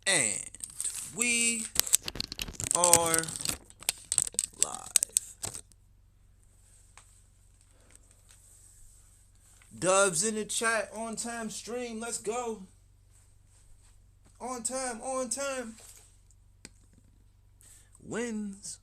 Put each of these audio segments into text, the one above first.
And we are live. Dubs in the chat, on time stream. Let's go. On time, on time. Wins.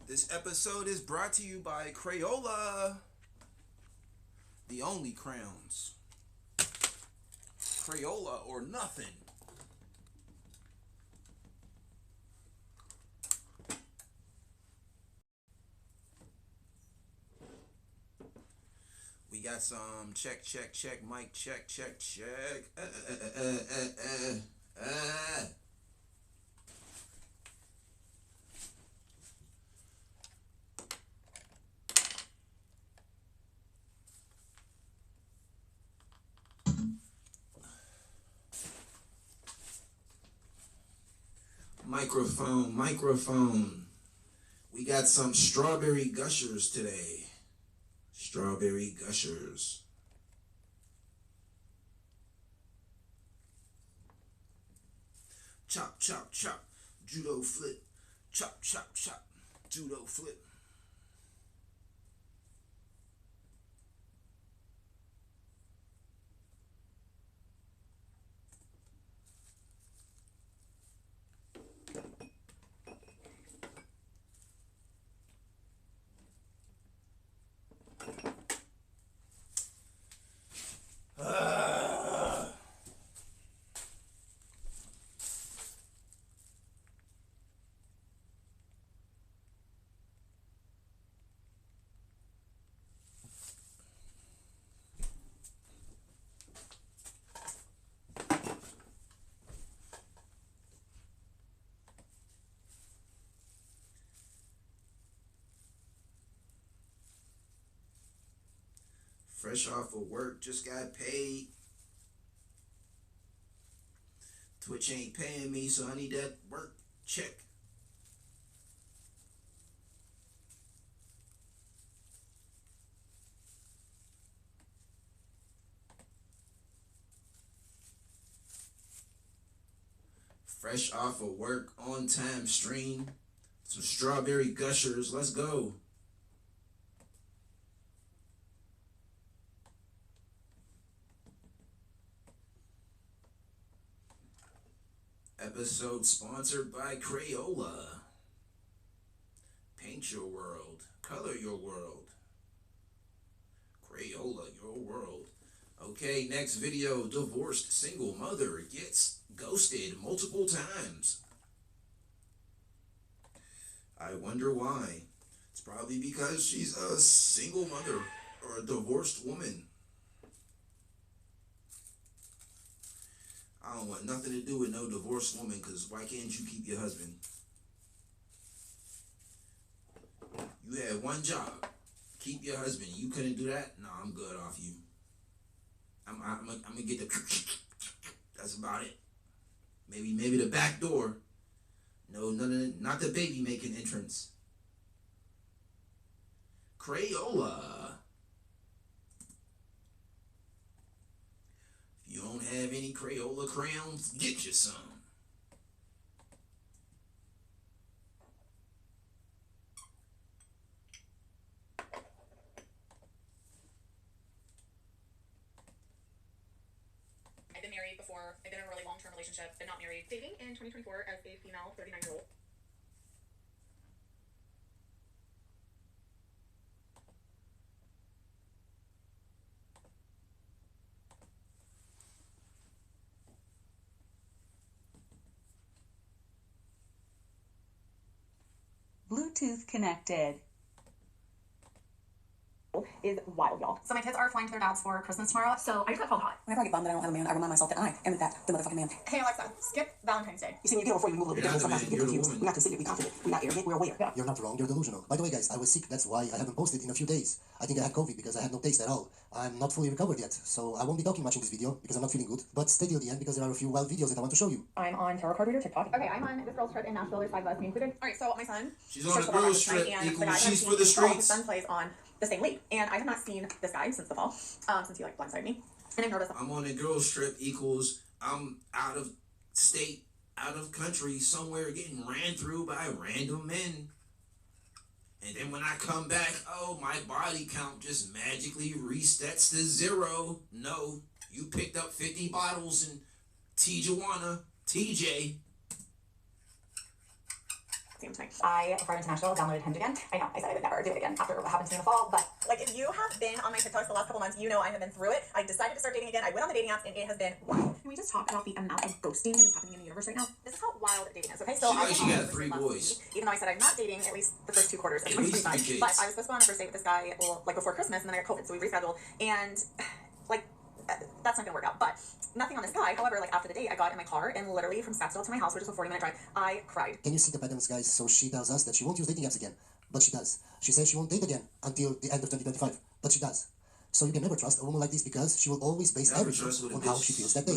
This episode is brought to you by Crayola. The only crowns. Crayola or nothing. We got some check, mic check. Microphone. We got some strawberry gushers today. Strawberry gushers. Chop, judo flip. Chop, judo flip. Fresh off of work, just got paid. Twitch ain't paying me, so I need that work check. Fresh off of work, on time stream. Some strawberry gushers. Let's go. Episode sponsored by Crayola. Paint your world. Color your world. Crayola, your world. Okay, next video. Divorced single mother gets ghosted multiple times. I wonder why. It's probably because she's a single mother or a divorced woman. I don't want nothing to do with no divorced woman, because why can't you keep your husband? You had one job. Keep your husband. You couldn't do that? No, I'm good off you. I'm gonna get the that's about it. Maybe the back door. No, not the baby making entrance. Crayola. If you don't have any Crayola crayons, get you some. I've been married before. I've been in a really long-term relationship, but not married. Dating in 2024 as a female 39-year-old. Bluetooth connected. is wild, y'all. So my kids are flying to their dad's for Christmas tomorrow, so I just got called hot. Whenever I get bummed that I don't have a man, I remind myself that I am in fact the motherfucking man. Hey Alexa, skip Valentine's Day. You see, when you get before you move a little bit different, sometimes you get You're the confused. woman. We're not conceited, we're confident. We're not arrogant, we're aware. Yeah. You're not wrong, you're delusional. By the way, guys, I was sick. That's why I haven't posted in a few days. I think I had COVID because I had no taste at all. I'm not fully recovered yet, so I won't be talking much in this video because I'm not feeling good. But stay till the end because there are a few wild videos that I want to show you. I'm on Tarot Card Reader TikTok. Okay, I'm on this girl's trip in Nashville. There's 5 of us, me included. Alright, so my son. She's on the girls' trip. She's for the His streets. son plays on the same league, and I have not seen this guy since the fall, since he like blindsided me, and I'm nervous. I'm on the girls' trip equals I'm out of state, out of country, somewhere getting ran through by random men. And then when I come back, oh, my body count just magically resets to 0. No, you picked up 50 bottles in Tijuana, TJ. I brought into Nashville, downloaded Hinge again. I know, I said I would never do it again after what happened to me in the fall, but like if you have been on my TikToks the last couple months, you know I have been through it. I decided to start dating again. I went on the dating apps and it has been wild. Can we just talk about the amount of ghosting that is happening in the universe right now? This is how wild dating is, okay? So She got 3 boys. Even though I said I'm not dating at least the first 2 quarters of 2025, but I was supposed to go on a first date with this guy, well, like before Christmas, and then I got COVID, so we rescheduled, and like that's not gonna work out. But nothing on this guy. However, like after the date, I got in my car and literally from Scottsdale to my house, which is a 40-minute drive, I cried. Can you see the patterns, guys? So she tells us that she won't use dating apps again, but she does. She says she won't date again until the end of 2025, but she does. So you can never trust a woman like this because she will always base everything on how she feels that day.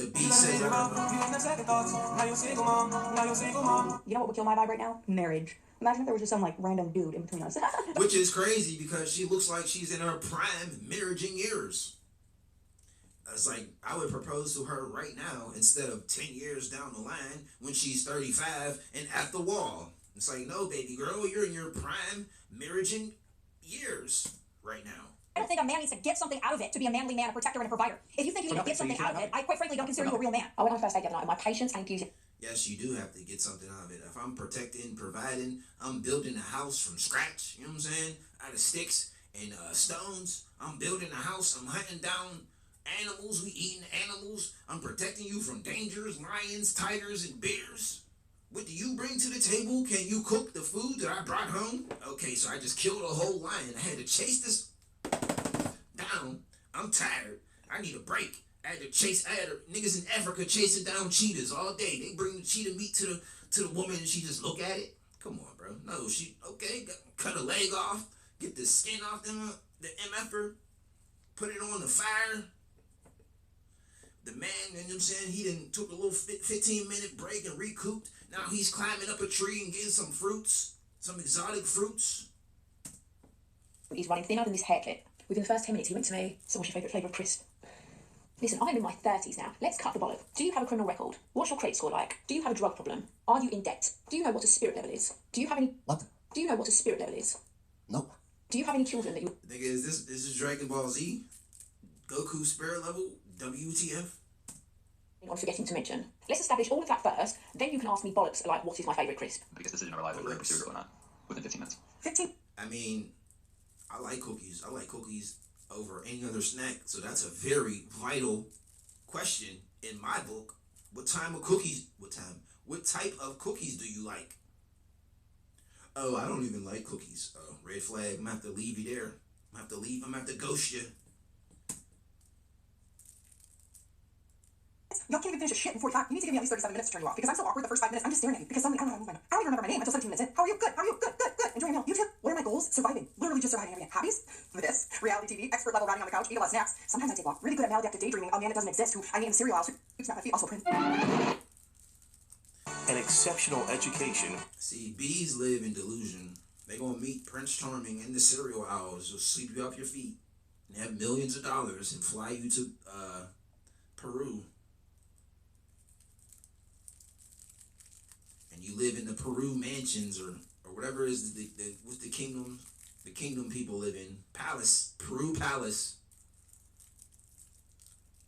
You know what would kill my vibe right now? Marriage. Imagine if there was just some like random dude in between us. Which is crazy because she looks like she's in her prime marriaging years. It's like I would propose to her right now instead of 10 years down the line when she's 35 and at the wall. It's like, no, baby girl, you're in your prime marriaging years right now. I don't think a man needs to get something out of it to be a manly man, a protector, and a provider. If you think you need to get something out of it, I quite frankly don't consider you a real man. I went on first, I get it. My patience and enthusiasm. Yes, you do have to get something out of it. If I'm protecting, providing, I'm building a house from scratch, you know what I'm saying? Out of sticks and stones. I'm building a house. I'm hunting down animals. We eating animals. I'm protecting you from dangers, lions, tigers, and bears. What do you bring to the table? Can you cook the food that I brought home? Okay, so I just killed a whole lion. I had to chase this down. I'm tired. I need a break. I had niggas in Africa chasing down cheetahs all day. They bring the cheetah meat to the woman and she just look at it. Come on, bro. No, she cut a leg off, get the skin off the MFer, put it on the fire. The man, you know what I'm saying, he done took a little 15-minute break and recouped. Now he's climbing up a tree and getting some fruits, some exotic fruits. He's running thin out in this haircut. Within the first 10 minutes, he went to me. So what's your favourite flavour of crisp? Listen, I'm in my 30s now. Let's cut the bollock. Do you have a criminal record? What's your credit score like? Do you have a drug problem? Are you in debt? Do you know what a spirit level is? Do you have any... What? Do you know what a spirit level is? No. Do you have any children that you... Nigga, is this Dragon Ball Z? Goku spirit level? WTF? I'm forgetting to mention. Let's establish all of that first, then you can ask me bollocks like what is my favourite crisp. Biggest decision in our life, whether we pursue it or not, within 15 minutes. 15? I mean, I like cookies. I like cookies over any other snack, so that's a very vital question in my book. What type of cookies do you like? Oh, I don't even like cookies. Oh, red flag. I'm gonna have to leave you there. I'm gonna have to ghost you. Y'all can't even finish a shit in 45. You need to give me at least 37 minutes to turn you off because I'm so awkward the first 5 minutes. I'm just staring at you because suddenly I don't know how to move my mouth. I don't even remember my name until 17 minutes in. How are you? Good. How are you? Good. Enjoying your meal. You too. What are my goals? Surviving. Literally just surviving every day. Hobbies? This. Reality TV. Expert level riding on the couch. Eat a lot of snacks. Sometimes I take off. Really good at maladaptive daydreaming. A man that doesn't exist who I name cereal aisle. Oops, not my feet. Also Prince. An exceptional education. See, bees live in delusion. They gonna meet Prince Charming in the cereal aisles, just sweep you off your feet, and have millions of dollars and fly you to Peru. And you live in the Peru mansions or whatever is what's the kingdom people live in. Peru Palace.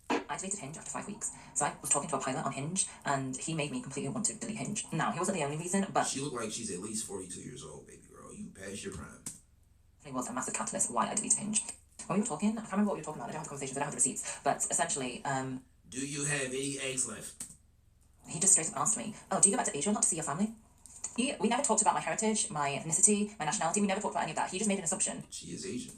I deleted Hinge after 5 weeks. So I was talking to a pilot on Hinge, and he made me completely want to delete Hinge. Now, he wasn't the only reason, but... She looked like she's at least 42 years old, baby girl. You passed your prime. It was a massive catalyst why I deleted Hinge. When we were talking, I can't remember what we were talking about. I don't have the conversations, I don't have the receipts. But essentially, Do you have any eggs left? he just straight up asked me, oh, do you go back to Asia not to see your family? We never talked about my heritage, my ethnicity, my nationality. We never talked about any of that. He just made an assumption. She is Asian.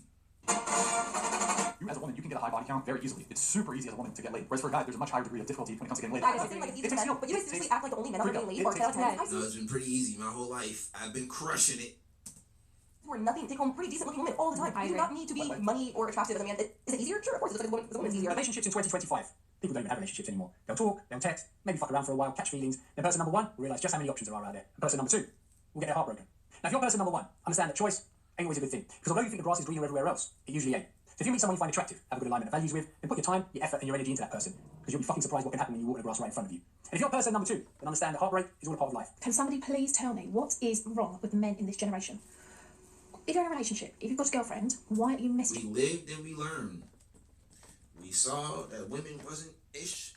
You, as a woman, you can get a high body count very easily. It's super easy as a woman to get laid. Whereas for a guy, there's a much higher degree of difficulty when it comes to getting laid. That doesn't seem like it's easy for men, but you guys seriously act like the only men are getting laid for 10 out of 10. No, it's been pretty easy my whole life. I've been crushing it. You are nothing. Take home pretty decent looking women all the time. You do not need to be money or attractive as a man. Is it easier? Sure, of course. It's like a woman's easier. Relationships in 2025. People don't even have relationships anymore. They'll talk, they'll text, maybe fuck around for a while, catch feelings. Then person number one will realise just how many options there are out there. And person number two will get their heart broken. Now, if you're person number one, understand that choice ain't always a good thing. Because although you think the grass is greener everywhere else, it usually ain't. So if you meet someone you find attractive, have a good alignment of values with, then put your time, your effort, and your energy into that person. Because you'll be fucking surprised what can happen when you walk in the grass right in front of you. And if you're person number two, then understand that heartbreak is all a part of life. Can somebody please tell me what is wrong with the men in this generation? If you're in a relationship, if you've got a girlfriend, why are you messaging? We lived and we learned. We saw that women wasn't ish,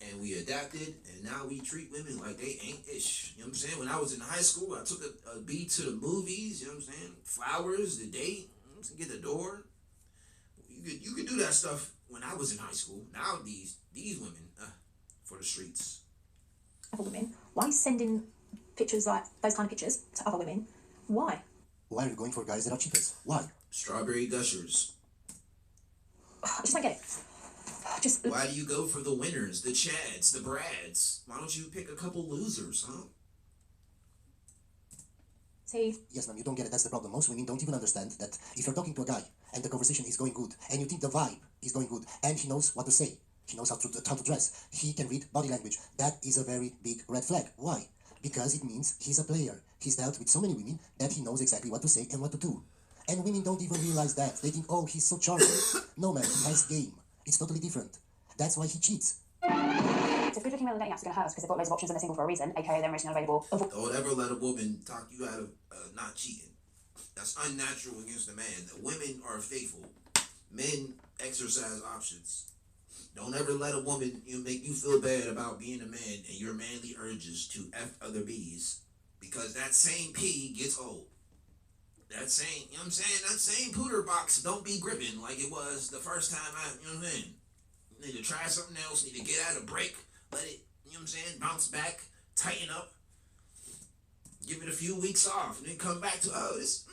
and we adapted, and now we treat women like they ain't ish. You know what I'm saying? When I was in high school, I took a B to the movies, you know what I'm saying? Flowers, the date, get the door. You could do that stuff when I was in high school. Now these women, for the streets. Other women, why sending pictures like those kind of pictures to other women? Why? Why are you going for guys that are cheaters? Why? Strawberry gushers. I just don't get it. Why do you go for the winners, the Chads, the Brads? Why don't you pick a couple losers, huh? See? Yes, ma'am, you don't get it. That's the problem. Most women don't even understand that if you're talking to a guy and the conversation is going good and you think the vibe is going good and he knows what to say, he knows how to dress, he can read body language, that is a very big red flag. Why? Because it means he's a player. He's dealt with so many women that he knows exactly what to say and what to do. And women don't even realize that. They think, oh, he's so charming. No, man, he has game. It's totally different. That's why he cheats. So good looking men on dating apps are going to hurt us because they've got loads of options and they're single for a reason, aka they're emotionally unavailable. Don't ever let a woman talk you out of not cheating. That's unnatural against a man. Women are faithful. Men exercise options. Don't ever let a woman make you feel bad about being a man and your manly urges to F other B's. Because that same P gets old. That same, you know what I'm saying? That same pooter box don't be gripping like it was the first time you know what I'm saying? You need to try something else, need to get out of break, let it, you know what I'm saying, bounce back, tighten up, give it a few weeks off, and then come back to, this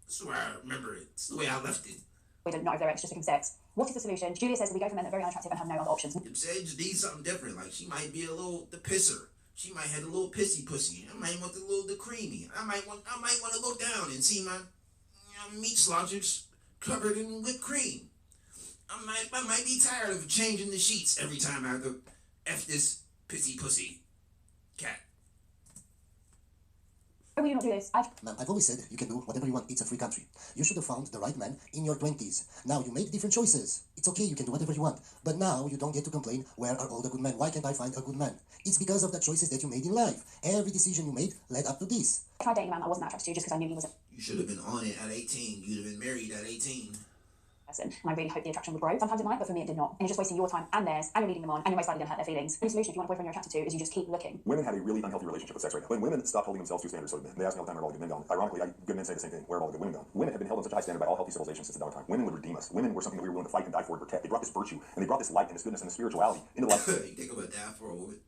is where I remember it. It's the way I left it. We don't know if they're just looking for sex. What is the solution? Julia says that we go for men that are very unattractive and have no other options. You say just need something different, like she might be the pisser. She might have a little pissy pussy. I might want the creamy. I might want to look down and see my meat slodgers covered in whipped cream. I might be tired of changing the sheets every time I have to F this pissy pussy cat. Why will you not do this? Ma'am, I've always said you can do whatever you want. It's a free country. You should have found the right man in your 20s. Now you made different choices. It's okay, you can do whatever you want. But now you don't get to complain, where are all the good men? Why can't I find a good man? It's because of the choices that you made in life. Every decision you made led up to this. I tried dating a man that wasn't that attracted to just because I knew he was a You should have been on it at 18. You'd have been married at 18. person, and I really hope the attraction would grow. Sometimes it might, but for me it did not. And you're just wasting your time and theirs, and you're leading them on, and you're most likely going to hurt their feelings. The only solution if you want a boyfriend you're attracted to is you just keep looking. Women have a really unhealthy relationship with sex right now. When women stop holding themselves to standards, so they ask me all the time where all the good men gone. Ironically, good men say the same thing. Where have all the good women gone? Women have been held in such a high standard by all healthy civilizations since the dawn of time. Women would redeem us. Women were something that we were willing to fight and die for and protect. They brought this virtue, and they brought this light and this goodness and this spirituality into life. You think about that for a woman?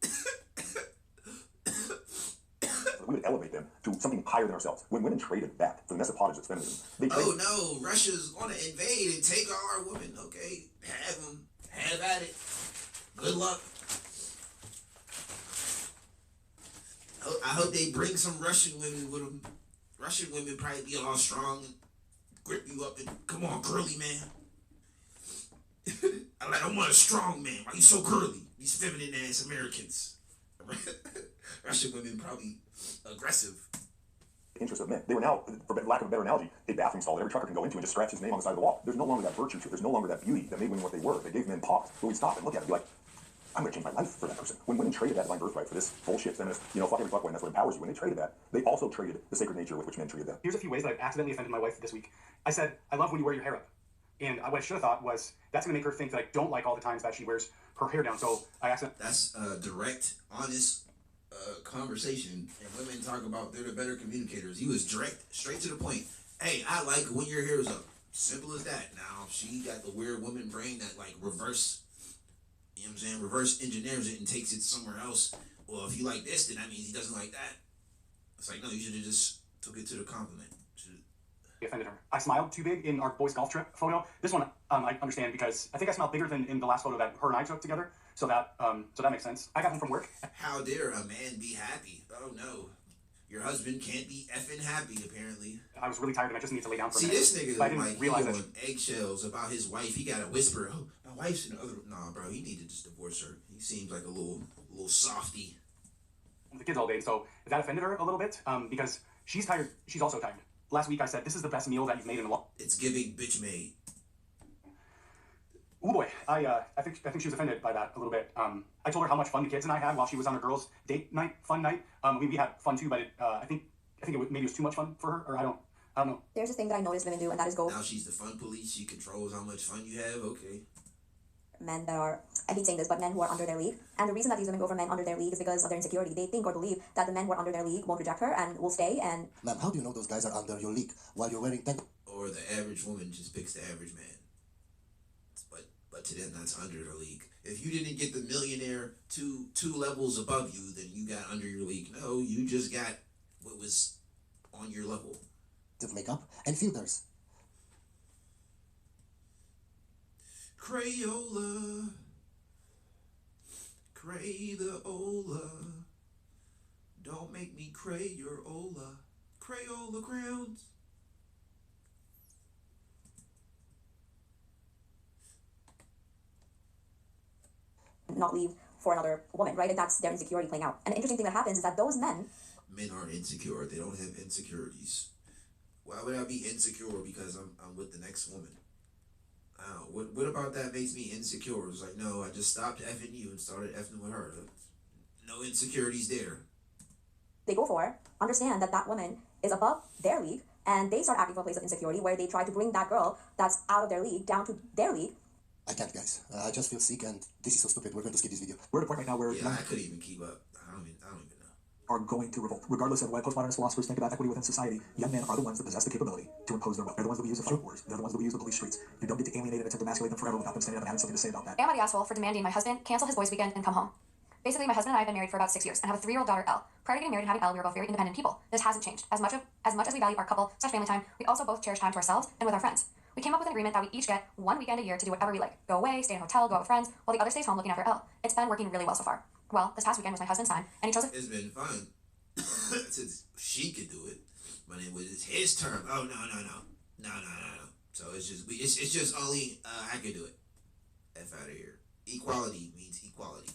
We would elevate them to something higher than ourselves. When women traded that for the mess of pottage that's feminism, they traded. Oh no, Russia's going to invade and take our women. Okay, have them. Have at it. Good luck. I hope they bring some Russian women with them. Russian women probably be all strong and grip you up and come on, girly man. I want a strong man. Why you so girly? These feminine ass Americans. Russian women probably aggressive. Interest of men. They were now, for lack of a better analogy, a bathroom stall that every trucker can go into and just scratch his name on the side of the wall. There's no longer that virtue to it. There's no longer that beauty that made women what they were. They gave men pause. So we'd stop and look at it and be like, I'm going to change my life for that person. When women traded that divine birthright for this bullshit feminist, fuck every fuck boy, and that's what empowers you. When they traded that, they also traded the sacred nature with which men treated them. Here's a few ways that I've accidentally offended my wife this week. I said, I love when you wear your hair up. And what I should have thought was, that's going to make her think that I don't like all the times that she wears her hair down. So I accidentally... That's direct, honest conversation. And women talk about they're the better communicators. He was direct, straight to the point. Hey, I like when your hair is up. Simple as that. Now, she got the weird woman brain that like reverse, you know what I'm saying, reverse engineers it and takes it somewhere else. Well, if you like this, then that means he doesn't like that. It's like, no, you should have just took it to the compliment. offended her. I smiled too big in our boys golf trip photo. This one I understand because I think I smiled bigger than in the last photo that her and I took together. So that makes sense. I got home from work. How dare a man be happy? Oh no. Your husband can't be effing happy, apparently. I was really tired and I just needed to lay down for a See, minute. this nigga, I didn't like, realize he that. on eggshells about his wife. He got to whisper, oh, my wife's in the other... Nah, bro, he needed to just divorce her. He seems like a little softy. The kids all day, so that offended her a little bit because she's tired. She's also tired. Last week I said, this is the best meal that you've made in a long... It's giving bitch made. Oh boy, I think she was offended by that a little bit. I told her how much fun the kids and I had while she was on her girls' date night, fun night. We had fun too, but I think maybe it was too much fun for her, or I don't know. There's a thing that I notice women do, and that is go Now she's the fun police. She controls how much fun you have. Okay. men that are, I hate saying this, but men who are under their league. And the reason that these women go for men under their league is because of their insecurity. They think or believe that the men who are under their league won't reject her and will stay. And Ma'am, how do you know those guys are under your league while you're wearing tent? Or the average woman just picks the average man. But to them, that's under their league. If you didn't get the millionaire two levels above you, then you got under your league. No, you just got what was on your level. Of makeup and filters. Crayola, Crayola, don't make me cray your Ola. Crayola crowns. not leave for another woman, right? And that's their insecurity playing out. And the interesting thing that happens is that those men... Men aren't insecure. They don't have insecurities. Why would I be insecure because I'm with the next woman? What about that makes me insecure? It's like, no, I just stopped effing you and started effing with her. No insecurities there. They go for, understand that that woman is above their league, and they start acting from a place of insecurity where they try to bring that girl that's out of their league down to their league. I can't, guys. I just feel sick and this is so stupid. We're going to skip this video. We're at a point right now where Yeah, I couldn't even keep up. I don't even know. are going to revolt. Regardless of what postmodernist philosophers think about equity within society, young men are the ones that possess the capability to impose their will. They're the ones that we use the throat wars. They're the ones that we use the police streets. You don't get to alienate and attempt to emasculate them forever without them standing up and having something to say about that. Am I the asshole for demanding my husband cancel his boys' weekend and come home? Basically, my husband and I have been married for about 6 years and have a 3-year-old daughter, Elle. Prior to getting married and having Elle, we were both very independent people. This hasn't changed. As much as we value our couple/family time, we also both cherish time to ourselves and with our friends. We came up with an agreement that we each get 1 weekend a year to do whatever we like. Go away, stay in a hotel, go out with friends, while the other stays home looking after Elle. It's been working really well so far. Well, this past weekend was my husband's time, and he chose it. It's been fun. Since she could do it, but it was his term. Oh no. So it's just only I could do it. F out of here. Equality means equality.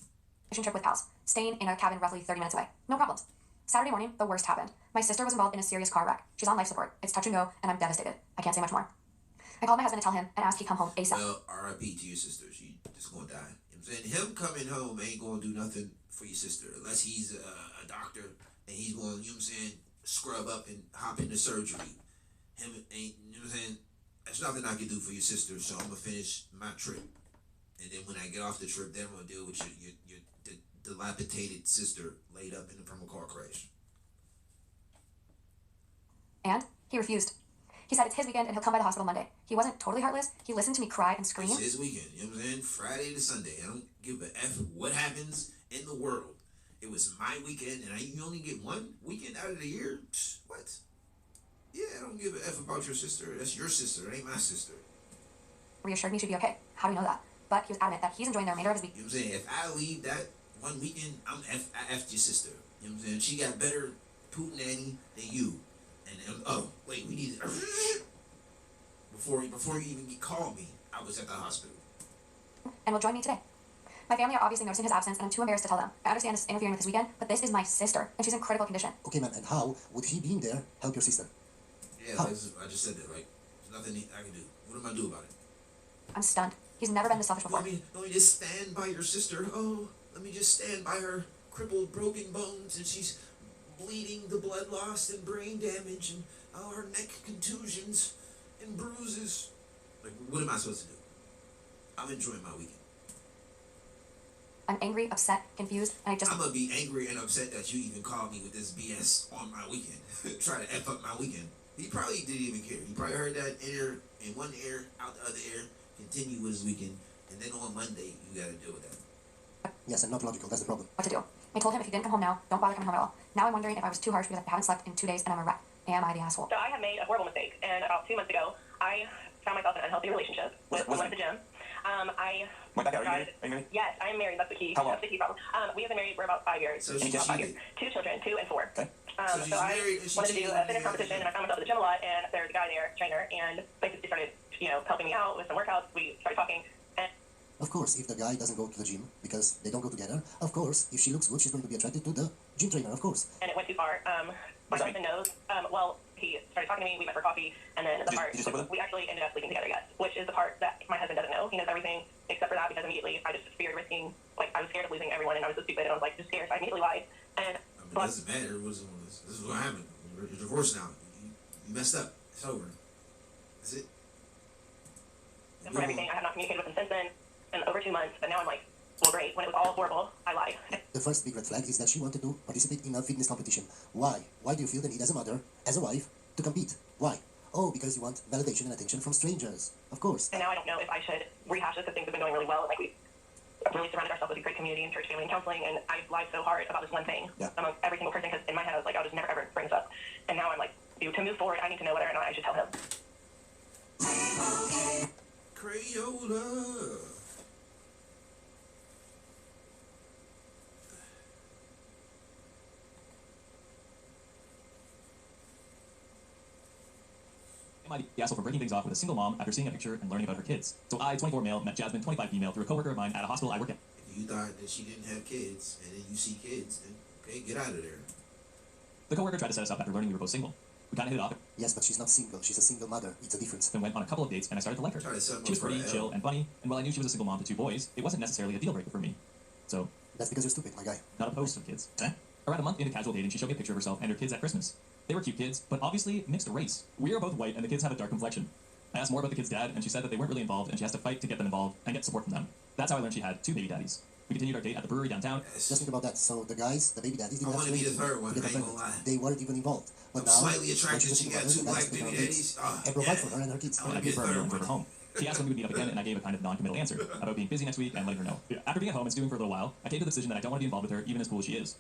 Trip with pals, staying in a cabin roughly 30 minutes away. No problems. Saturday morning, the worst happened. My sister was involved in a serious car wreck. She's on life support. It's touch and go, and I'm devastated. I can't say much more. I called my husband to tell him and asked he come home ASAP. Well, R.I.P. to your sister. She just gonna die. You know what I'm saying? Him coming home ain't gonna do nothing for your sister unless he's a doctor and he's going, you know what I'm saying, scrub up and hop into surgery. Him ain't, you know what I'm saying? There's nothing I can do for your sister, so I'm gonna finish my trip. And then when I get off the trip, then I'm gonna deal with your dilapidated sister laid up from a car crash. And he refused. He said it's his weekend and he'll come by the hospital Monday. He wasn't totally heartless. He listened to me cry and scream. It's his weekend, you know what I'm saying? Friday to Sunday. I don't give a F what happens in the world. It was my weekend, and you only get 1 weekend out of the year? What? Yeah, I don't give a F about your sister. That's your sister. It ain't my sister. Reassured me she'd be okay. How do we know that? But he was adamant that he's enjoying the remainder of his week. You know what I'm saying? If I leave that 1 weekend, I F'd your sister. You know what I'm saying? She got better poot nanny than you. And oh, wait, we need to... Before you even call me, I was at the hospital. And will join me today. My family are obviously noticing his absence, and I'm too embarrassed to tell them. I understand this is interfering with his weekend, but this is my sister, and she's in critical condition. Okay, man, and how would he being there help your sister? Yeah, I just said that, right? There's nothing I can do. What am I do about it? I'm stunned. He's never been this selfish before. Let me just stand by your sister. Oh, let me just stand by her crippled, broken bones, and she's bleeding, the blood loss and brain damage, and her neck contusions and bruises. Like, what am I supposed to do? I'm enjoying my weekend. I'm angry, upset, confused, and I'm gonna be angry and upset that you even called me with this BS on my weekend. Try to F up my weekend. He probably didn't even care. He probably heard that in one ear, out the other ear, continue with his weekend, and then on Monday, you gotta deal with that. Yes, and not logical. That's the problem. What to do? I told him if he didn't come home now, don't bother coming home at all. Now I'm wondering if I was too harsh because I haven't slept in 2 days and I'm a wreck. Am I the asshole? So I have made a horrible mistake, and about 2 months ago, I found myself in an unhealthy relationship with someone at the gym. Wait, Becca, are you married? Yes, I am married. That's the key. How long? That's the key problem. We have been married for about 5 years. So she kids? cheated. 2 children, 2 and 4. Okay. So she's So I married and she wanted to do cheated a on fitness you. competition, and I found myself at the gym a lot, and there was a guy there, trainer, and basically started, helping me out with some workouts. We started talking, and Of course, if the guy doesn't go to the gym because they don't go together, of course, if she looks good, she's going to be attracted to the gym trainer, of course. it went too far. My husband knows. He started talking to me. We met for coffee, and then Did you sleep with him? we actually ended up sleeping together. Yes, which is the part that my husband doesn't know. He knows everything except for that, because immediately I just feared risking. I was scared of losing everyone, and I was so stupid, and I was just scared. So I immediately lied. And It doesn't matter. This is what happened. You're divorced now. You messed up. It's over. That's it. for everything, I have not communicated with him since then, in over 2 months. But now I'm like, well, great. When it was all horrible, I lied. The first big red flag is that she wanted to participate in a fitness competition. Why? Why do you feel the need as a mother, as a wife, to compete? Why? Oh, because you want validation and attention from strangers. Of course. And now I don't know if I should rehash this, because things have been going really well. We really surrounded ourselves with a great community in church, family, and counseling, and I've lied so hard about this one thing among every single person, because in my head I was like, I'll just never ever bring this up. And now I'm like, to move forward, I need to know whether or not I should tell him. Crayola. Am I the asshole for breaking things off with a single mom after seeing a picture and learning about her kids? So I, 24 male, met Jasmine, 25 female, through a coworker of mine at a hospital I work at. If you thought that she didn't have kids, and then you see kids, then okay, get out of there. The coworker tried to set us up after learning we were both single. We kind of hit it off, Yes, but she's not single. She's a single mother. It's a difference. then went on a couple of dates, and I started to like her. Try to set She was up for pretty a chill L. and funny, and while I knew she was a single mom to 2 boys, it wasn't necessarily a deal breaker for me. So, That's because you're stupid, my guy. not opposed to kids. Around a month into casual dating, she showed me a picture of herself and her kids at Christmas. They were cute kids, but obviously mixed race. We are both white, and the kids have a dark complexion. I asked more about the kids' dad, and she said that they weren't really involved, and she has to fight to get them involved and get support from them. That's how I learned she had 2 baby daddies. We continued our date at the brewery downtown. Just think about that. So the guys, the baby daddies, I didn't wanna have to be the third one, to get I ain't pregnant. gonna lie. They weren't even involved. But I'm now, slightly when attracted. she's a She single got mother, 2 the black guys take baby care of her kids daddies. Oh, and provide yeah. for her and her kids. I I wanna be gave the her a third room for her one. home. She asked when we would meet up again, and I gave a kind of non-committal answer about being busy next week and letting her know. After being at home and stewing for a little while, I came to the decision that I don't want to be involved with her, even as cool as she is.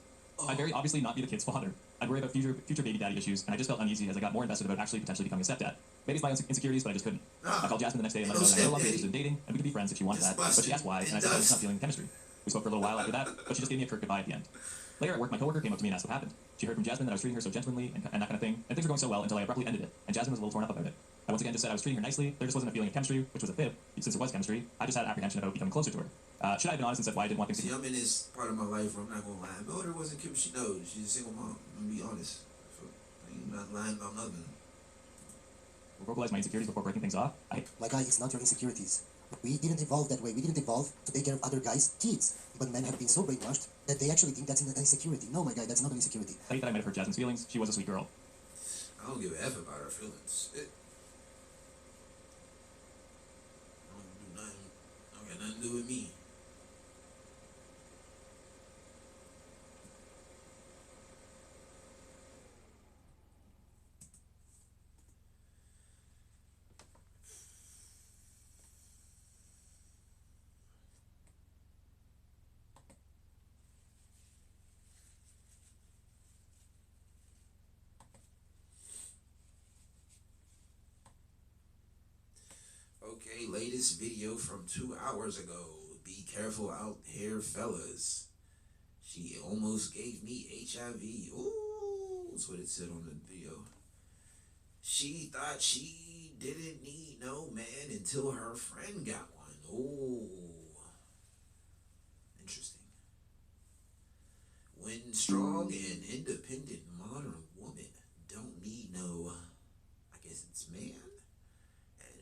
I'd very obviously not be the kid's father. I'd worry about future baby daddy issues, and I just felt uneasy as I got more invested about actually potentially becoming a stepdad. Maybe it's my insecurities, but I just couldn't. I called Jasmine the next day and let her know that I no longer interested in dating, and we could be friends if she wanted that, but she asked why, and I said I was not feeling the chemistry. We spoke for a little while after that, but she just gave me a curt goodbye at the end. Later at work, my coworker came up to me and asked what happened. She heard from Jasmine that I was treating her so gentlemanly and that kind of thing, and things were going so well until I abruptly ended it, and Jasmine was a little torn up about it. I once again just said I was treating her nicely, there just wasn't a feeling of chemistry, which was a fib, since it was chemistry. I just had apprehension about becoming closer to her. Should I have been honest and said why I didn't want things to See, I'm in this part of my life where I'm not gonna lie. My daughter wasn't chemistry. No, she's a single mom. I'm gonna be honest. So, I'm not lying about nothing. vocalize my insecurities before breaking things off? My guy, it's not your insecurities. We didn't evolve that way. We didn't evolve to take care of other guys' kids. But men have been so brainwashed that they actually think that's an insecurity. No, my guy, that's not an insecurity. I hate that I might have hurt Jasmine's feelings. She was a sweet girl. I don't give a F about her feelings. I don't do nothing. I don't got nothing to do with me. Okay, latest video from 2 hours ago. Be careful out here, fellas. She almost gave me HIV. Ooh, that's what it said on the video. She thought she didn't need no man until her friend got one. Ooh. Interesting. When strong and independent modern woman don't need no, I guess it's man.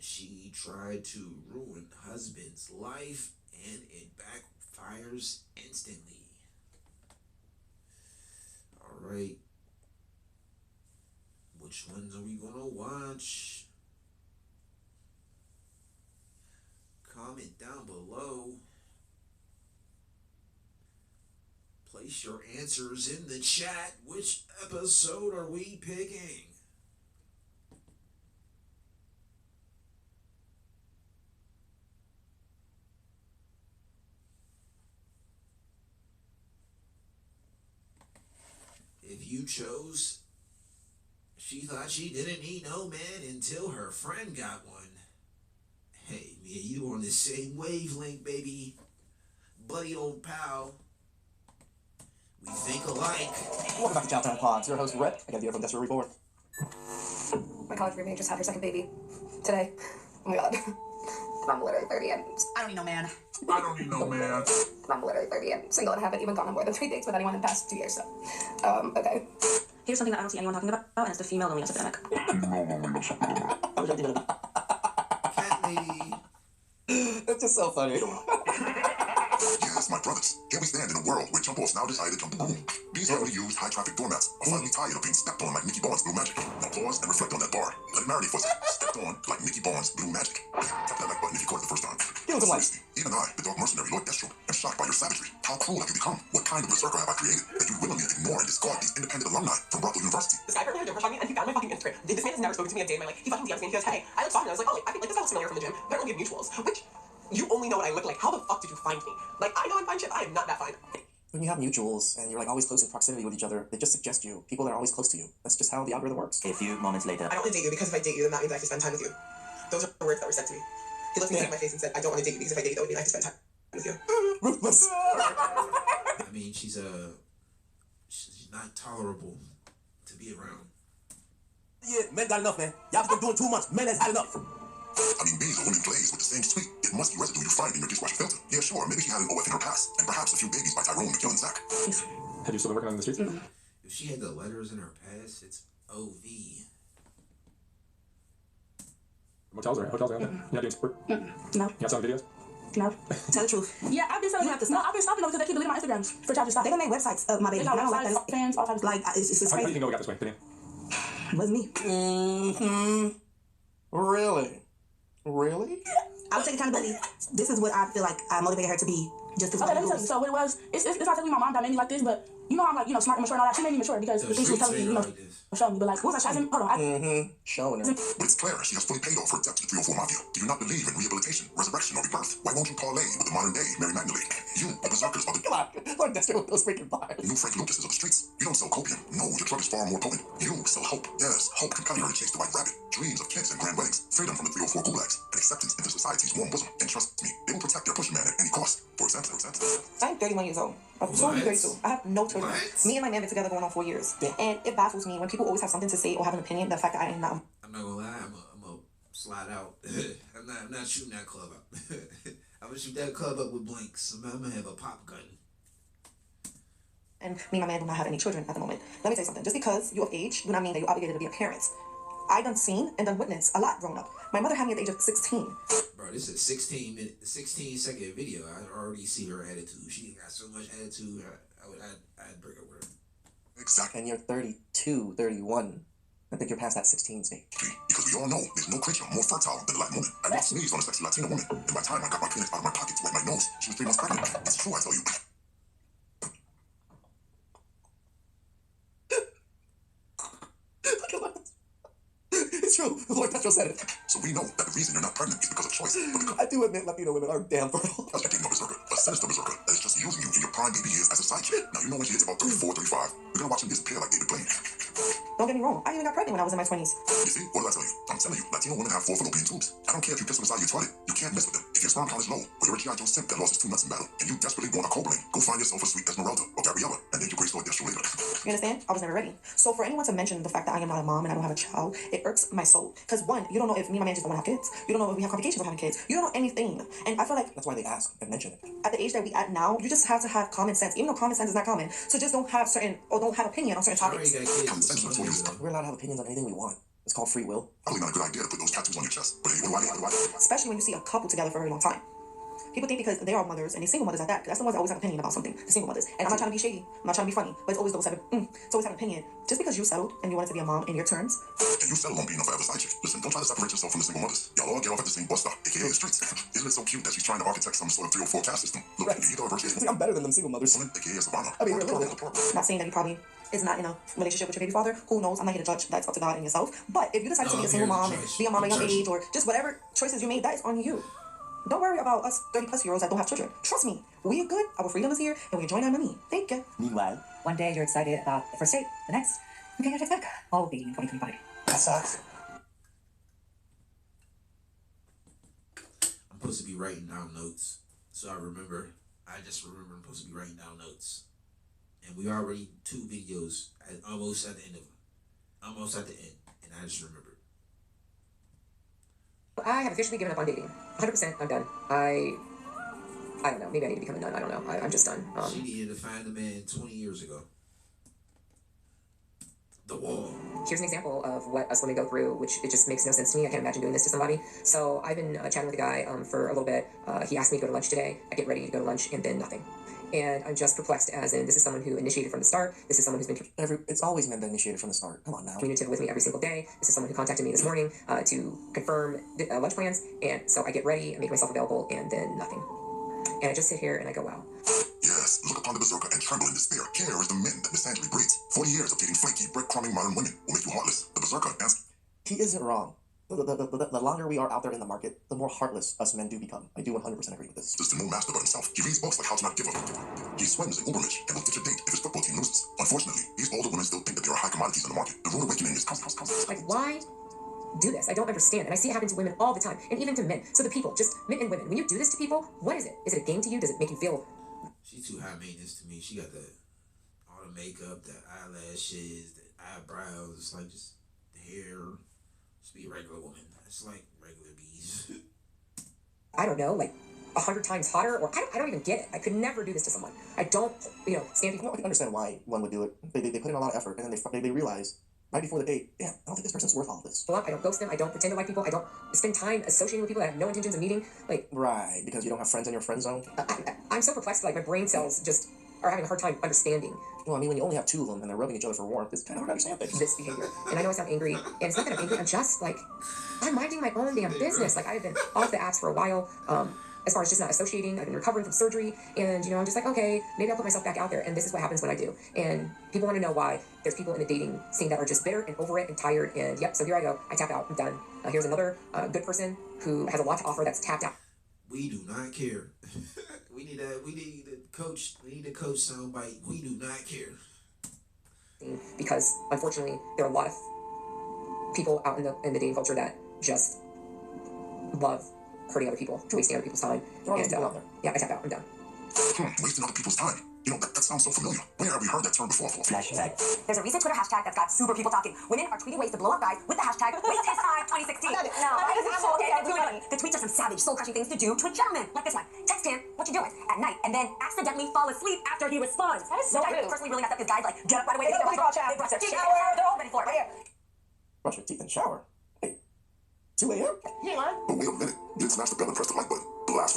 She tried to ruin husband's life, and it backfires instantly. All right. Which ones are we gonna watch? Comment down below. Place your answers in the chat. Which episode are we picking? If you chose She thought she didn't need no man until her friend got one. Hey, me and you on the same wavelength, baby. Buddy old pal. We think alike. Welcome back to Childtime Pods. Your host, Rhett. I got the air from Desperate Reborn. My college roommate just had her second baby today. Oh my god. I'm literally 30 and I don't need no man. I don't need no man. I'm literally 30 and single and haven't even gone on more than 3 dates with anyone in the past 2 years. So, okay. Here's something that I don't see anyone talking about, and it's the female loneliness epidemic. Cat lady. It's just so funny. Yes, my brothers. Here we stand in a world where jump-offs now decided to boom. These heavily used high-traffic doormats are finally tired of being stepped on like Nicky Barnes' Blue Magic. Now pause and reflect on that bar. Let it marinate for a second. Stepped on like Nicky Barnes' Blue Magic. Tap that like button if you caught it the first time. Give us a like. Even I, the dark mercenary Lord Destro, am shocked by your savagery. How cruel have you become? What kind of berserker have I created that you willingly ignore and discard these independent alumni from Rockville University? This guy apparently had a crush on me, and he found my fucking Instagram. This man has never spoken to me a day in my life. He fucking DMs me and he goes, hey, I look soft. And I was like, oh, I think like this guy looks familiar from the gym. Apparently we have mutuals. Which, you only know what I look like. How the fuck did you find me? Like, I know I'm fine shit. I am not that fine. When you have mutuals and you're like always close in proximity with each other, they just suggest you people that are always close to you. That's just how the algorithm works. A few moments later. I don't want to date you because if I date you, then that means I have to spend time with you. Those are the words that were said to me. He looked me in my face and said, I don't want to date you because if I date you, that would mean I have to spend time with you. Ruthless. I mean, she's not tolerable to be around. Yeah, men got enough, man. Y'all been doing too much. Men has had enough. I mean, bees or women glaze with the same sweet. It must be residue you find in your dishwasher filter. Yeah, sure, maybe she had an OF in her past, and perhaps a few babies by Tyrone, McKill, and Zach. Have you still been working on the streets? If she had the letters in her past, it's OV. Hotels are out there. You're not doing support? No. You're not selling videos? No. Tell the truth. Yeah, I've been selling. You have to stop. No, I've been stopping them because they keep deleting my Instagrams for child stuff. They done made websites of my baby. They got I don't like websites, that. fans, all types of Like, it's How do you crazy. think we got this way, Vivian? Wasn't me. Really? Really? I would take accountability. This is what I feel like I motivated her to be. Just because. Okay, let me tell you. So what it was, it's not technically my mom that made me like this, but you know I'm like, smart and mature and all that. She made me mature because the things she was telling me, showing me. But like, what was I showing? Hold on. Showing her. But it's clear she has fully paid off her debt to the 304 Mafia. Do you not believe in rehabilitation, resurrection, or rebirth? Why won't you parlay with the modern day Mary Magdalene? You, the berserkers of the... Come on. Lord Dexter with those freaking bars. New Frank Lucases of the streets. You don't sell copium. No, your drug is far more potent. You sell hope. Yes, hope compelling her to chase the white rabbit. Dreams of kids and grand weddings. Freedom from the 304 gulags. And acceptance into society's warm bosom. And trust me, they will protect their pusher man at any cost. For example. I'm 31 years old. I'm soon 32. I have no children. What? Me and my man been together going on 4 years. Yeah. And it baffles me when people always have something to say or have an opinion. The fact that I am not. I'm not gonna lie, I'm gonna slide out. I'm not shooting that club up. I'm gonna shoot that club up with blanks. I'm gonna have a pop gun. And me and my man do not have any children at the moment. Let me tell you something. Just because you're of age do not mean that you're obligated to be a parent. I done seen and done witnessed a lot growing up. My mother had me at the age of 16. Bro, this is a 16-second video. I already see her attitude. She got so much attitude. I'd break up with her. Exactly. And you're 32, 31. I think you're past that 16 stage. Because we all know there's no creature more fertile than a Latin woman. I once sneezed on a sexy Latina woman, and by the time I got my penis out of my pocket to wipe my nose, she was 3 months pregnant. It's true, I tell you. It's true. Lord Petro said it. So we know that the reason you're not pregnant is because of choice. But because I do admit Latino women are damn fertile. you're dating a berserker, a sinister berserker, that is just using you in your prime baby years as a side chick. Now you know when she hits about 34, 35, you're gonna watch him disappear like David Blaine. Don't get me wrong. I even got pregnant when I was in my 20s. You see, what did I tell you? I'm telling you, Latino women have 4 fallopian tubes. I don't care if you piss them inside your toilet. You can't mess with them. If your sperm count is low, or you're a G.I. Joe simp that lost his 2 nuts in battle, and you desperately want a Cobain, go find yourself a sweet Esmeralda or Gabriella, and then you grace Lord Destro later. You understand? I was never ready. So for anyone to mention the fact that I am not a mom and I don't have a child, it irks my soul. Because one, you don't know if me and my man just don't want to have kids. You don't know if we have complications of having kids. You don't know anything. And I feel like That's why they ask and mention it. at the age that we at now, you just have to have common sense. Even though common sense is not common. So just don't have certain, or don't have opinion on certain I already topics. got Common sense kids. when I told you this. We're allowed to have opinions on anything we want. It's called free will. Probably not a good idea to put those tattoos on your chest. But hey, what do I do? Especially when you see a couple together for a very long time. People think because they are mothers and they single mothers at that, that's the ones that always have an opinion about something. The single mothers. And I'm not trying to be shady. I'm not trying to be funny. But it's always those have it's always have an opinion. Just because you settled and you wanted to be a mom in your terms. And you settle on being a forever side chick. Listen, don't try to separate yourself from the single mothers. Y'all all get off at the same bus stop, aka the streets. Isn't it so cute that she's trying to architect some sort of 304 caste system? Look, Right. you're either a virtual See, I'm better than them single mothers. woman, aka Savannah. I mean, or a little bit. Not saying that you probably is not in a relationship with your baby father. Who knows? I'm not here to judge. That's up to God and yourself. But if you decided to be a single mom and be a mom at a young age or just whatever choices you made, that is on you. Don't worry about us 30-plus-year-olds that don't have children. Trust me, we are good. Our freedom is here, and we enjoy our money. Thank you. Meanwhile, one day you're excited about the first date. The next, Okay, that's back. All dating in 2025. That sucks. I'm supposed to be writing down notes, so I remember. I just remember I'm supposed to be writing down notes, and we already 2 videos almost at the end of them, almost at the end, and I just remembered. I have officially given up on dating. 100%. I'm done. I don't know. Maybe I need to become a nun. I don't know. I'm just done. She needed to find a man 20 years ago. The wall. Here's an example of what us women go through, which it just makes no sense to me. I can't imagine doing this to somebody. So I've been chatting with a guy for a little bit. He asked me to go to lunch today. I get ready to go to lunch, and then nothing. And I'm just perplexed, as in, this is someone who initiated from the start. This is someone who's been It's always men that initiated from the start. Come on now. communicative with me every single day. This is someone who contacted me this morning to confirm lunch plans. And so I get ready, I make myself available, and then nothing. And I just sit here and I go, wow. Yes, look upon the berserker and tremble in despair. Here is the men that misandry breeds. 40 years of dating flaky, breadcrumbing modern women will make you heartless. The berserker answers. He isn't wrong. The longer we are out there in the market, the more heartless us men do become. I do 100% agree with this. Just no master but himself. He reads books like How to Not Give Up. He swims in Ubermensch and will ditch a date if his football team loses. Unfortunately, these older women still think that there are high commodities in the market. The rude awakening is coming. Like, why do this? I don't understand. And I see it happen to women all the time, and even to men. So the people, just men and women, when you do this to people, what is it? Is it a game to you? Does it make you feel... She's too high maintenance to me. She got all the makeup, the eyelashes, the eyebrows. It's like just the hair. Just be a regular woman. It's like regular bees. I don't know, like 100 times hotter, or I don't even get it. I could never do this to someone. I don't, stand before... I can understand why one would do it. They put in a lot of effort, and then they realize right before the date, damn, I don't think this person's worth all of this. I don't ghost them. I don't pretend to like people. I don't spend time associating with people that I have no intentions of meeting. Like, Right, because you don't have friends in your friend zone. I'm so perplexed. Like, my brain cells just are having a hard time understanding Well, I mean, when you only have 2 of them and they're rubbing each other for warmth, it's kind of hard to understand things. this behavior. And I know I sound angry, and it's not that I'm angry. I'm just like, I'm minding my own damn business. Like, I've been off the apps for a while. As far as just not associating, I've been recovering from surgery, and I'm just like, okay, maybe I'll put myself back out there, and this is what happens when I do. And people want to know why there's people in the dating scene that are just bitter and over it and tired, and yep, so here I go, I tap out, I'm done. Here's another good person who has a lot to offer that's tapped out. We do not care. we need a coach soundbite. We do not care. Because unfortunately, there are a lot of people out in the dating culture that just love hurting other people, wasting other people's time. And yeah, I tap out. I'm done. Wasting other people's time. That sounds so familiar. Where have we heard that term before? Hashtag. There's a recent Twitter hashtag that's got super people talking. Women are tweeting ways to blow up guys with the hashtag Waste His Time 2016. The tweets are some savage, soul-crushing things to do to a gentleman, like this one. Text him what you doing at night, and then accidentally fall asleep after he responds. That is so rude. I personally really messed up. This guy's like, get up right away. They brush their teeth. They're all ready for it. Right here. Brush your teeth and shower. Hey, 2 a.m.? You ain't lying. But wait a minute. You didn't smash the bell and press the like button. Blast.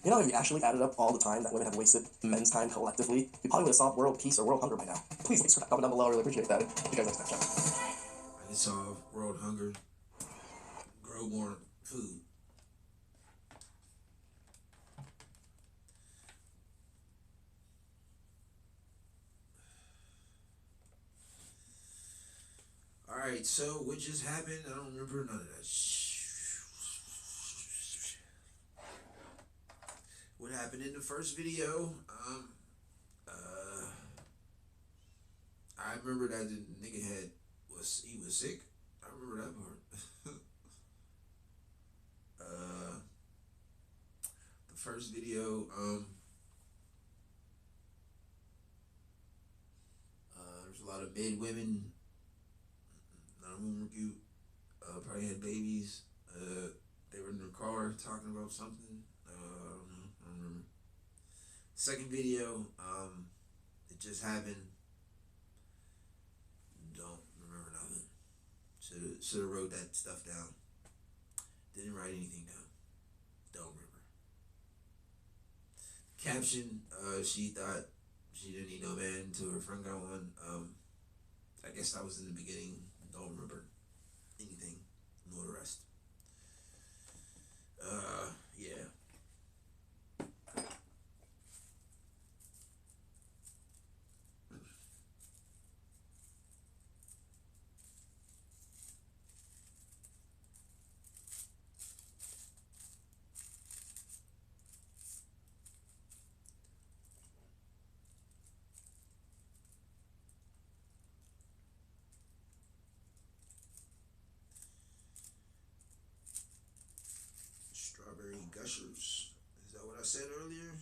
You know, if you actually added up all the time that women have wasted men's time collectively, we probably would have solved world peace or world hunger by now. Please leave comment down below. I really appreciate that. You guys like Snapchat. I can solve world hunger. Grow more food. Alright, so what just happened? I don't remember none of that. What happened in the first video? I remember that the nigga he was sick. I remember that part. The first video, there's a lot of mid women. None of them were cute. Probably had babies. They were in their car talking about something. I don't remember. Second video, it just happened. Don't remember nothing. Should have wrote that stuff down. Didn't write anything down. Don't remember. Caption, she thought she didn't need no man until her friend got one. I guess that was in the beginning. Don't remember anything. Nor the rest. Yeah. Gushers. Is that what I said earlier?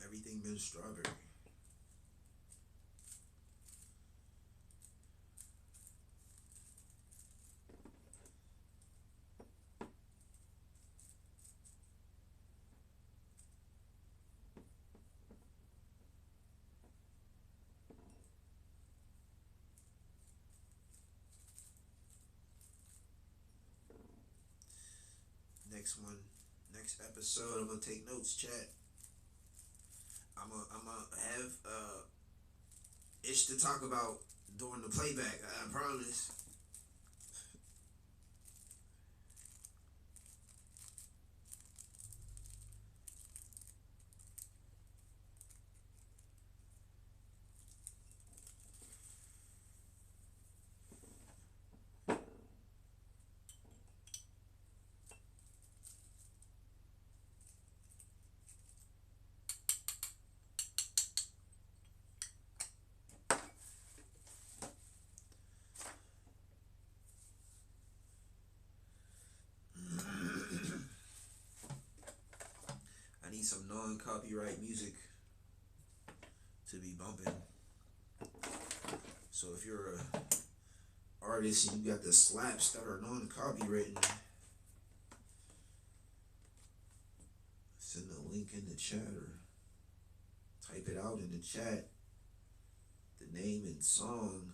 Everything been strawberry. Next episode, I'm gonna take notes, chat. I'm gonna have ish to talk about during the playback. I promise. I need some non-copyright music to be bumping. So if you're a artist and you got the slaps that are non-copywritten, send a link in the chat or type it out in the chat, the name and song.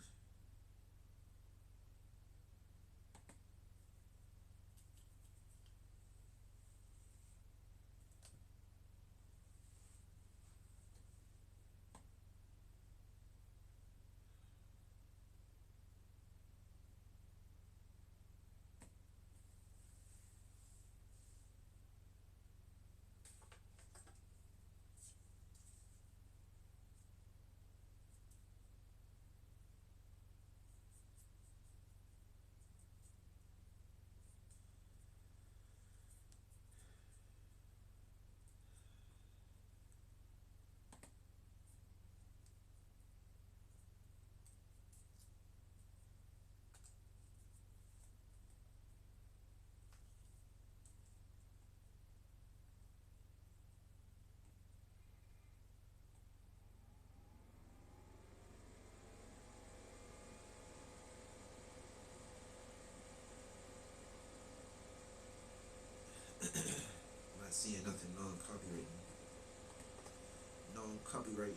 I'm not seeing nothing non-copyright. Non-copyright.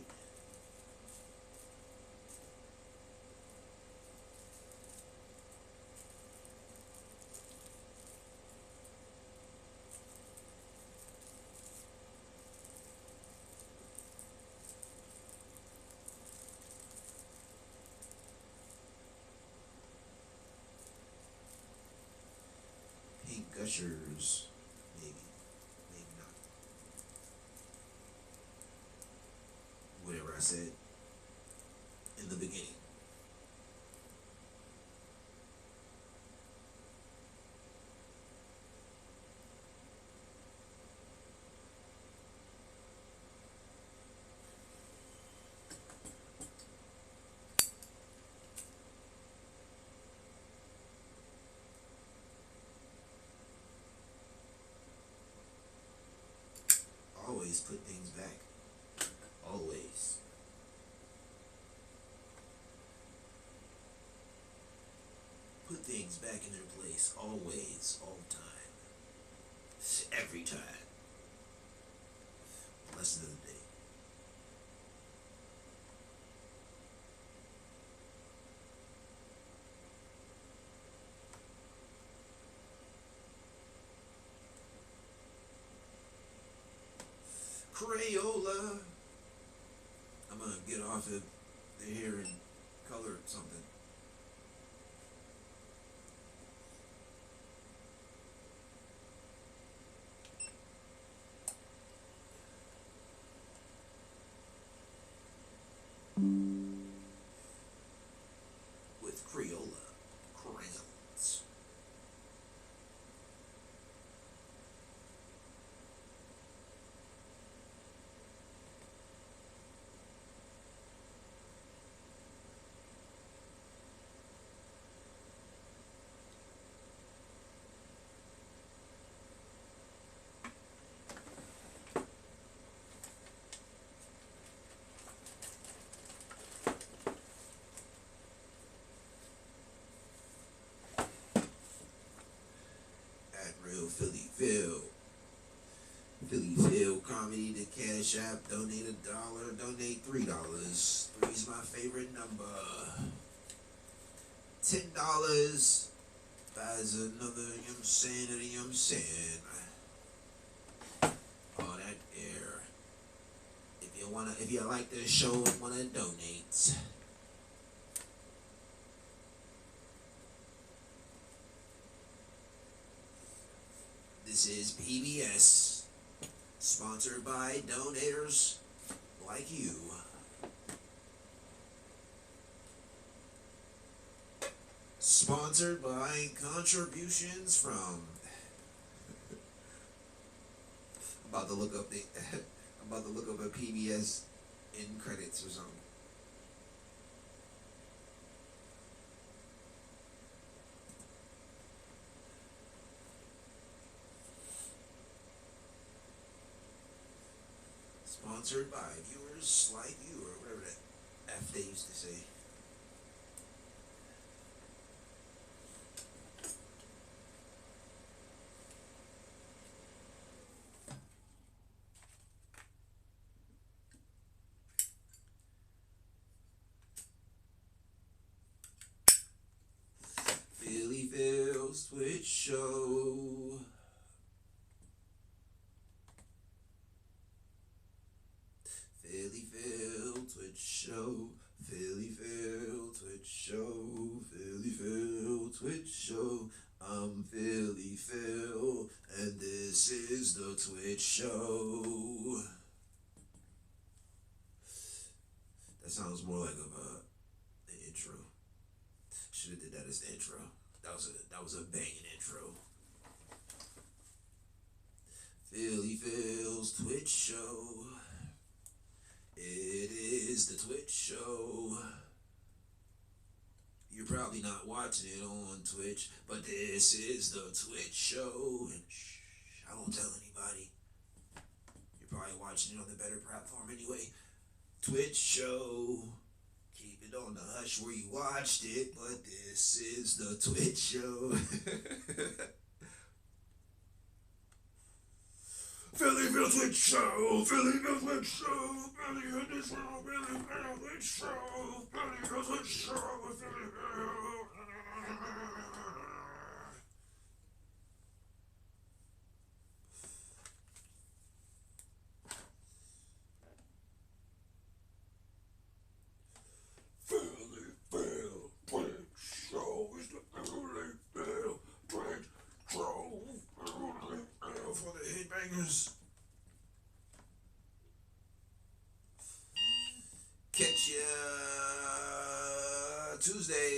Pink Gushers. Maybe. Maybe not. Whatever I said in the beginning. Always put things back. Always. Put things back in their place. Always. All the time. Every time. Lesson of the day. Crayola. I'm gonna get off of here and color something. With Crayola crayons. Cash App, donate $1, donate $3. Three's my favorite number. $10 buys another, I'm saying. All that air. If you like the show and wanna donate. This is PBS, sponsored by donators like you. Sponsored by contributions from. I'm about to look up a PBS in credits or something. Sponsored by viewers like you, or whatever that F they used to say. PhillyPhil's Twitch show. PhillyPhil Twitch show. PhillyPhil Twitch show. PhillyPhil Twitch show. I'm PhillyPhil, and this is the Twitch show. That sounds more like the intro. Should have did that as the intro. That was a banging intro. PhillyPhil's Twitch show. It is the Twitch show. You're probably not watching it on Twitch, but this is the Twitch show. And I won't tell anybody. You're probably watching it on the better platform anyway. Twitch show. Keep it on the hush where you watched it, but this is the Twitch show. PhillyPhil Twitch show. PhillyPhil Twitch show. PhillyPhil Twitch show. PhillyPhil Twitch show. PhillyPhil Twitch show. PhillyPhil Twitch show is the PhillyPhil Twitch show. For the headbangers. Catch ya Tuesday.